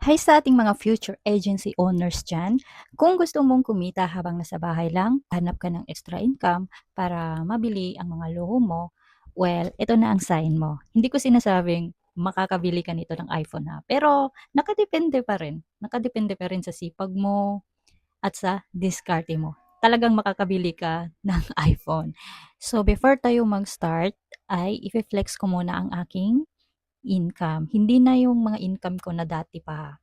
Hi sa ating mga future agency owners dyan. Kung gusto mong kumita habang nasa bahay lang, hanap ka ng extra income para mabili ang mga luho mo, well, ito na ang sign mo. Hindi ko sinasabing makakabili ka nito ng iPhone ha. Pero nakadepende pa rin. Nakadepende pa rin sa sipag mo at sa diskarte mo. Talagang makakabili ka ng iPhone. So before tayo mag-start, ay i-flex ko muna ang aking income. Hindi na yung mga income ko na dati pa.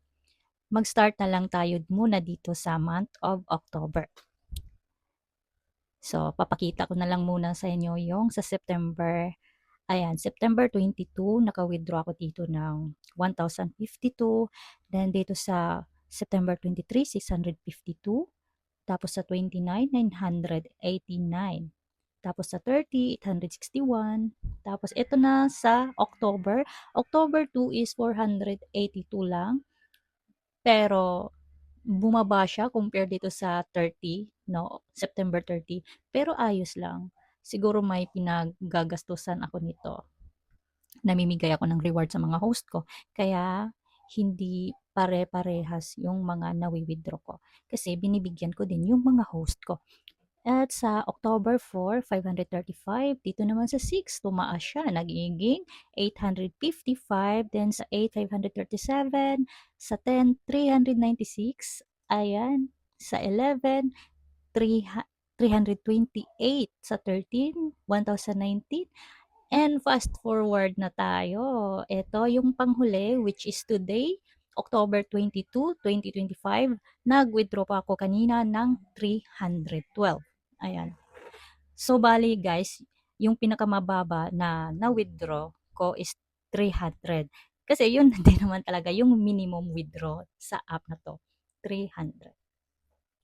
Mag-start na lang tayo muna dito sa month of October. So, papakita ko na lang muna sa inyo yung sa September. Ayan, September 22, naka-withdraw ako dito ng 1,052. Then, dito sa September 23, 652. Tapos sa 29, 989. Tapos sa 30, 861. Tapos ito na sa October. October 2 is 482 lang. Pero bumaba siya compare dito sa 30, no, September 30. Pero ayos lang. Siguro may pinaggagastusan ako nito. Namimigay ako ng reward sa mga host ko. Kaya hindi pare-parehas yung mga nawi-withdraw ko. Kasi binibigyan ko din yung mga host ko. At sa October 4, 535. Dito naman sa 6, tumaas siya. Nagiging 855. Then sa 8, 537. Sa 10, 396. Ayan. Sa 11, 328. Sa 13, 1,019. And fast forward na tayo. Ito yung panghuli, which is today, October 22, 2025. Nag-withdraw pa ako kanina ng 312. Ayan. So, bali guys, yung pinakamababa na na-withdraw ko is 300. Kasi yun din naman talaga yung minimum withdraw sa app na to. 300.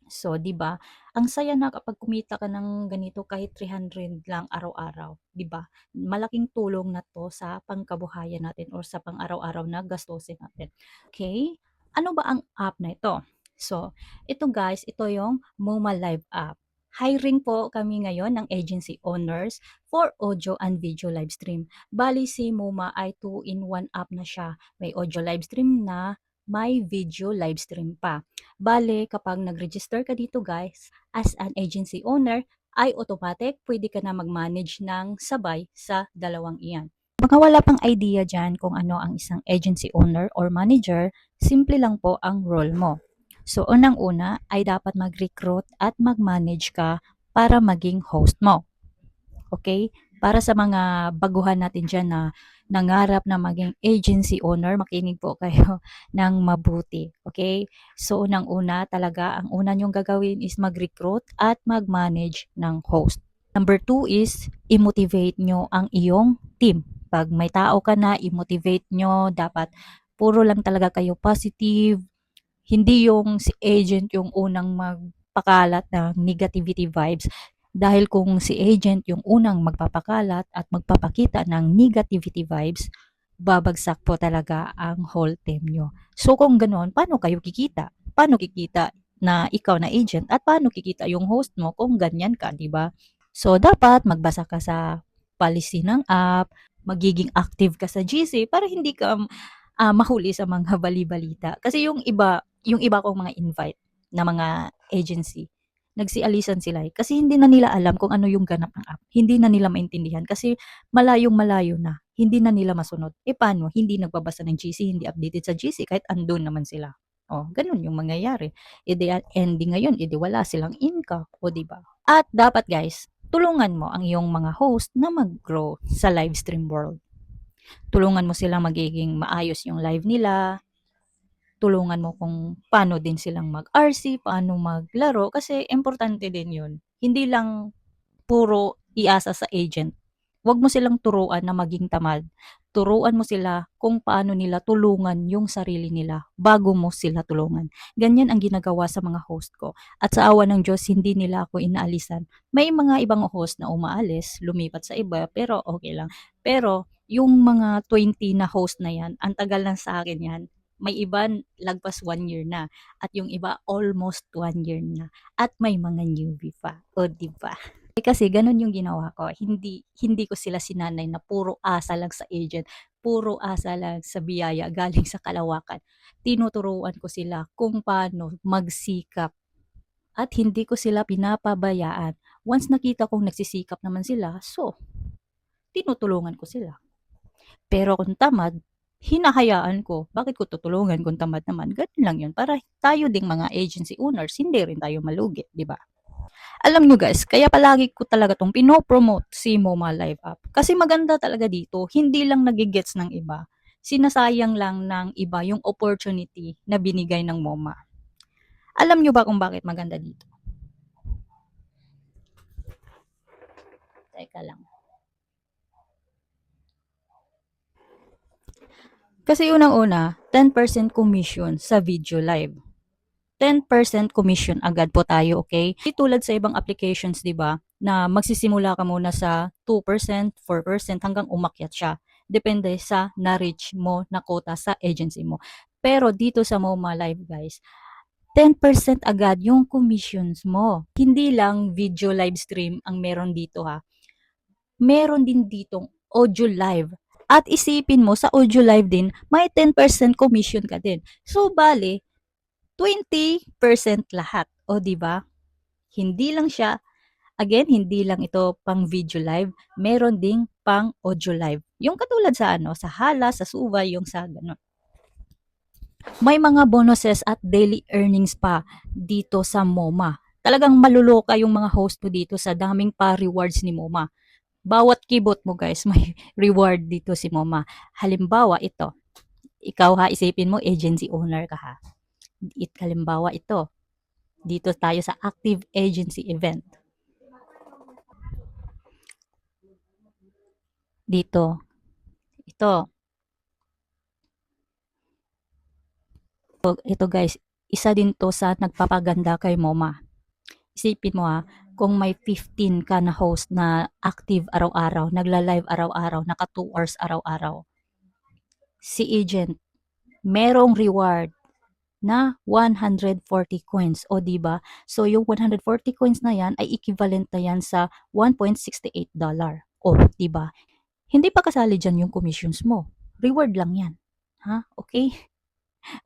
So, 'di ba? Ang saya na kapag kumita ka ng ganito kahit 300 lang araw-araw, 'di ba? Malaking tulong na 'to sa pangkabuhayan natin or sa pang-araw-araw na gastusin natin. Okay? Ano ba ang app na ito? So, ito guys, ito yung Moma Live app. Hiring po kami ngayon ng agency owners for audio and video live stream. Bali si Moma ay 2-in-1 app na siya. May audio live stream na, may video live stream pa. Bale, kapag nag-register ka dito guys, as an agency owner, ay automatic pwede ka na mag-manage ng sabay sa dalawang iyan. Mga wala pang idea dyan kung ano ang isang agency owner or manager, simple lang po ang role mo. So, unang-una ay dapat mag-recruit at mag-manage ka para maging host mo. Okay? Para sa mga baguhan natin dyan na nangarap na maging agency owner, makinig po kayo ng mabuti. Okay? So, unang-una talaga, ang una nyong gagawin is mag-recruit at mag-manage ng host. Number 2 is, i-motivate nyo ang iyong team. Pag may tao ka na, i-motivate nyo. Dapat puro lang talaga kayo positive. Hindi yung si agent yung unang magpakalat ng negativity vibes. Dahil kung si agent yung unang magpapakalat at magpapakita ng negativity vibes, babagsak po talaga ang whole team nyo. So kung ganoon, paano kayo kikita? Paano kikita na ikaw na agent at paano kikita yung host mo kung ganyan ka, di ba? So dapat magbasa ka sa policy ng app, magiging active ka sa GC para hindi ka mahuli sa mga bali-balita. Kasi yung iba kong mga invite na mga agency, nagsialisan sila eh. Kasi hindi na nila alam kung ano yung ganap ng app. Hindi na nila maintindihan kasi malayong-malayo na. Hindi na nila masunod. E paano? Hindi nagbabasa ng GC, hindi updated sa GC kahit andun naman sila. Oh, ganun yung mangyayari. E di ending ngayon, e di wala silang income, o di ba? At dapat guys, tulungan mo ang iyong mga host na mag-grow sa live stream world. Tulungan mo silang magiging maayos yung live nila, tulungan mo kung paano din silang mag-RC, paano maglaro, kasi importante din yun. Hindi lang puro iasa sa agent. Huwag mo silang turuan na maging tamad. Turuan mo sila kung paano nila tulungan yung sarili nila bago mo sila tulungan. Ganyan ang ginagawa sa mga host ko. At sa awa ng Diyos, hindi nila ako inaalisan. May mga ibang host na umaalis, lumipat sa iba, pero okay lang. Pero yung mga 20 na host na yan, ang tagal na sa akin yan. May iba lagpas 1 year na at yung iba almost 1 year na at may mga newbie pa. O di ba? Kasi gano'n yung ginawa ko, hindi hindi ko sila sinanay na puro asa lang sa agent, puro asa lang sa biyaya galing sa kalawakan. Tinuturuan ko sila kung paano magsikap at hindi ko sila pinapabayaan. Once nakita kong nagsisikap naman sila, so tinutulungan ko sila. Pero kung tamad, hinahayaan ko. Bakit ko tutulungan kung tamad naman? Gano'n lang 'yun, para tayo ding mga agency owners hindi rin tayo malugi, 'di ba? Alam nyo guys, kaya palagi ko talaga 'tong pino-promote si Moma Live App. Kasi maganda talaga dito, hindi lang nage-gets ng iba, sinasayang lang ng iba yung opportunity na binigay ng Moma. Alam nyo ba kung bakit maganda dito? Teka lang. Kasi unang-una, 10% commission sa video live. 10% commission agad po tayo, okay? Di tulad sa ibang applications, 'di ba, na magsisimula ka muna sa 2%, 4% hanggang umakyat siya. Depende sa na-reach mo na quota sa agency mo. Pero dito sa Moma Live, guys, 10% agad yung commissions mo. Hindi lang video live stream ang meron dito ha. Meron din ditong audio live. At isipin mo, sa audio live din, may 10% commission ka din. So, bale, 20% lahat. O, di ba? Hindi lang siya, again, hindi lang ito pang video live, meron ding pang audio live. Yung katulad sa ano, sa Hala, sa Suva, yung sa gano'n. May mga bonuses at daily earnings pa dito sa MoMa. Talagang maluloka yung mga host mo dito sa daming pa rewards ni MoMa. Bawat keyboard mo guys, may reward dito si MoMa. Halimbawa ito, ikaw ha, isipin mo agency owner ka ha. Halimbawa ito, dito tayo sa active agency event. Dito, ito, ito guys, isa din to sa nagpapaganda kay MoMa. Isipin mo ha, kung may 15 ka na host na active araw-araw, nagla-live araw-araw, naka 2 hours araw-araw, si agent, merong reward na 140 coins. O, di ba? So, yung 140 coins na yan ay equivalent na yan sa $1.68. O, di ba? Hindi pa kasali dyan yung commissions mo. Reward lang yan. Ha? Okay?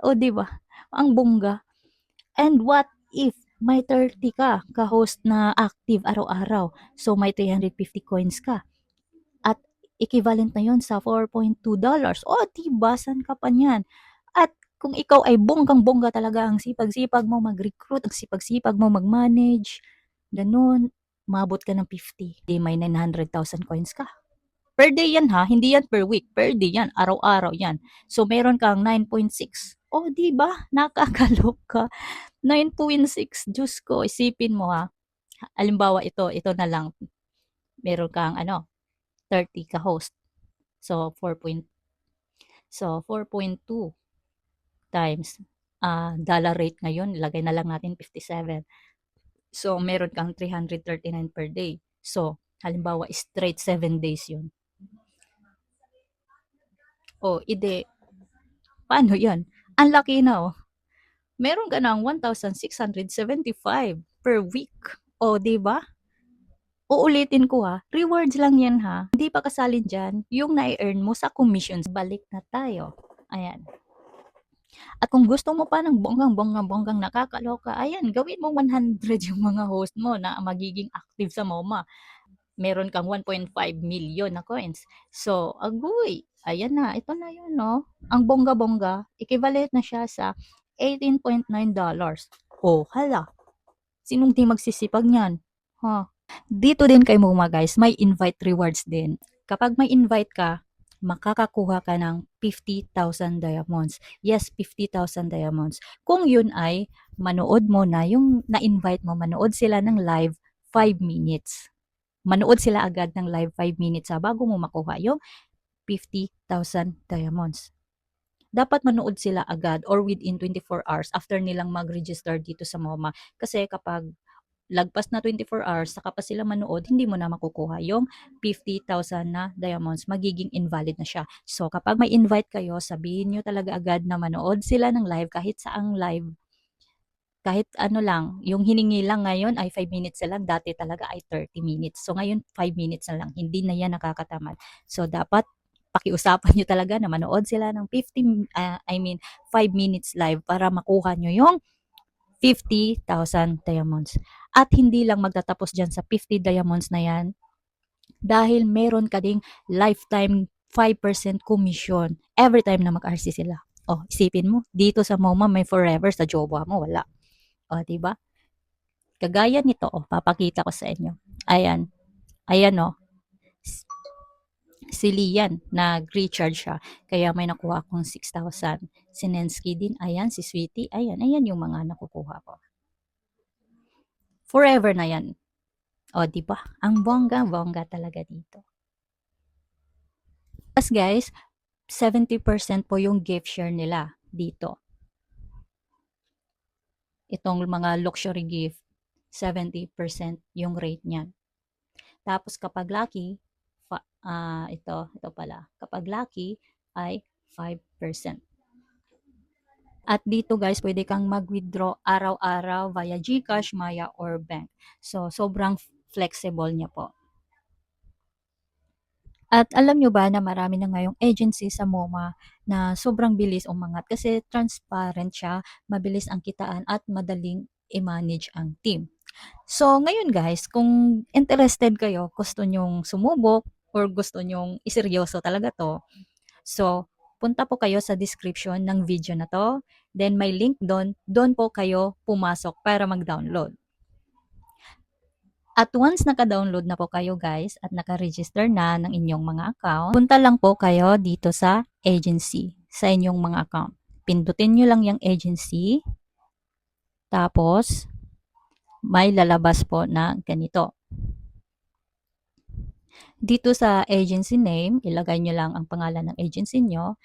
O, di ba? Ang bongga. And what if may 30 ka ka-host na active araw-araw? So, may 350 coins ka. At equivalent na yon sa $4.2. O, diba? San ka pa niyan? At kung ikaw ay bonggang-bongga talaga, ang sipag-sipag mo mag-recruit, ang sipag-sipag mo mag-manage, ganun, mabot ka ng 50. Di may 900,000 coins ka. Per day yan ha, hindi yan per week, per day yan, araw-araw yan. So meron kang 9.6. Oh, di ba? Nakakaloka. 9.6. Diyos ko, isipin mo ha. Halimbawa ito na lang. Meron kang 30 ka host. So 4.2 times dollar rate ngayon, ilagay na lang natin 57. So meron kang 339 per day. So halimbawa straight 7 days 'yun. O ide paano 'yan? Ang laki na oh. Meron ka ng 1,675 per week. O 'di ba? Uulitin ko ha, rewards lang 'yan ha. Hindi pa kasali diyan yung na-earn mo sa commissions. Balik na tayo. Ayan. At kung gusto mo pa ng bonggang nakakaloka, ayan, gawin mo 100 yung mga host mo na magiging active sa MoMA. Meron kang 1.5 million na coins. So, agoy, ayan na, ito na yun, no? Ang bongga-bongga, equivalent na siya sa $18.9. Oh, hala, sinong di magsisipag niyan? Huh? Dito din kay MoMA guys, may invite rewards din. Kapag may invite ka, makakakuha ka ng 50,000 diamonds. Yes, 50,000 diamonds. Kung yun ay manood mo na, yung na-invite mo, manood sila ng live 5 minutes. Manood sila agad ng live 5 minutes bago mo makuha yung 50,000 diamonds. Dapat manood sila agad or within 24 hours after nilang mag-register dito sa MoMA. Kasi kapag lagpas na 24 hours, saka pa sila manood, hindi mo na makukuha yung 50,000 na diamonds. Magiging invalid na siya. So, kapag may invite kayo, sabihin nyo talaga agad na manood sila ng live kahit saang live kahit ano lang, yung hiningi lang ngayon ay 5 minutes na lang, dati talaga ay 30 minutes. So ngayon 5 minutes na lang, hindi na yan nakakatamad. So dapat pakiusapan nyo talaga na manood sila ng 5 minutes live para makuha nyo yung 50,000 diamonds. At hindi lang magtatapos dyan sa 50 diamonds na yan, dahil meron ka ding lifetime 5% commission every time na mag-RC sila. Oh, isipin mo, dito sa MoMA may forever, sa jowa mo wala. Oh, 'di ba? Kagaya nito, oh, papakita ko sa inyo. Ayan. Ayan oh. Si Lian, nag-recharge siya. Kaya may nakuha akong 6,000. Si Nensky din, ayan, si Sweetie, ayan, ayan yung mga nakukuha ko. Forever na yan. O, di ba? Ang bongga-bongga talaga dito. Tapos guys, 70% po yung gift share nila dito. Itong mga luxury gift, 70% yung rate niyan. Tapos kapag lucky, ito pala. Kapag lucky ay 5%. At dito guys, pwede kang mag-withdraw araw-araw via GCash, Maya, or bank. So, sobrang flexible niya po. At alam nyo ba na marami na ngayong agency sa MoMA na sobrang bilis umangat kasi transparent siya, mabilis ang kitaan at madaling i-manage ang team. So, ngayon guys, kung interested kayo, gusto nyong sumubok or gusto nyong iseryoso talaga to, so, punta po kayo sa description ng video na to. Then, may link doon. Doon po kayo pumasok para mag-download. At once naka-download na po kayo guys at naka-register na ng inyong mga account, punta lang po kayo dito sa agency sa inyong mga account. Pindutin nyo lang yung agency. Tapos, may lalabas po na ganito. Dito sa agency name, ilagay nyo lang ang pangalan ng agency nyo.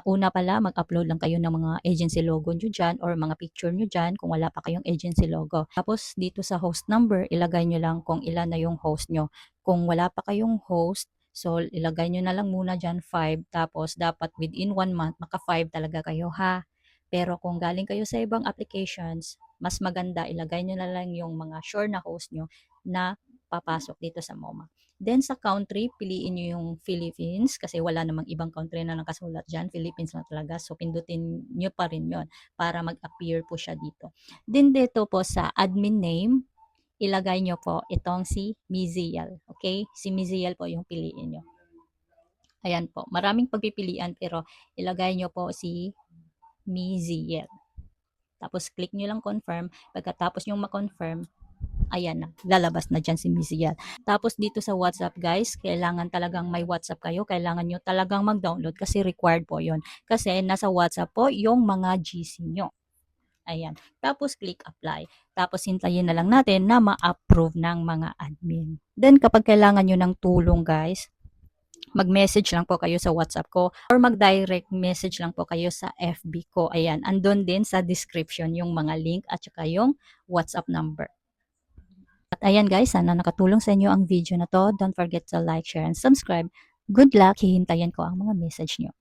Una pala, mag-upload lang kayo ng mga agency logo nyo dyan or mga picture nyo dyan kung wala pa kayong agency logo. Tapos dito sa host number, ilagay nyo lang kung ilan na yung host nyo. Kung wala pa kayong host, so ilagay nyo na lang muna dyan 5. Tapos dapat within 1 month, maka 5 talaga kayo ha. Pero kung galing kayo sa ibang applications, mas maganda ilagay nyo na lang yung mga sure na host nyo na papasok dito sa MoMA. Then sa country, piliin nyo yung Philippines kasi wala namang ibang country na nakasulat dyan. Philippines na talaga. So pindutin nyo pa rin yon para mag-appear po siya dito. Then dito po sa admin name, ilagay nyo po itong si Miziel. Okay? Si Miziel po yung piliin nyo. Ayan po. Maraming pagpipilian pero ilagay nyo po si Miziel. Tapos click nyo lang confirm. Pagkatapos nyo ma-confirm, ayan na, lalabas na dyan si Miziel. Tapos dito sa WhatsApp guys, kailangan talagang may WhatsApp kayo. Kailangan nyo talagang mag-download kasi required po yon. Kasi nasa WhatsApp po yung mga GC nyo. Ayan. Tapos click apply. Tapos hintayin na lang natin na ma-approve ng mga admin. Then kapag kailangan nyo ng tulong guys, mag-message lang po kayo sa WhatsApp ko or mag-direct message lang po kayo sa FB ko. Ayan, andun din sa description yung mga link at saka yung WhatsApp number. At ayan guys, sana nakatulong sa inyo ang video na to. Don't forget to like, share, and subscribe. Good luck. Hihintayin ko ang mga message nyo.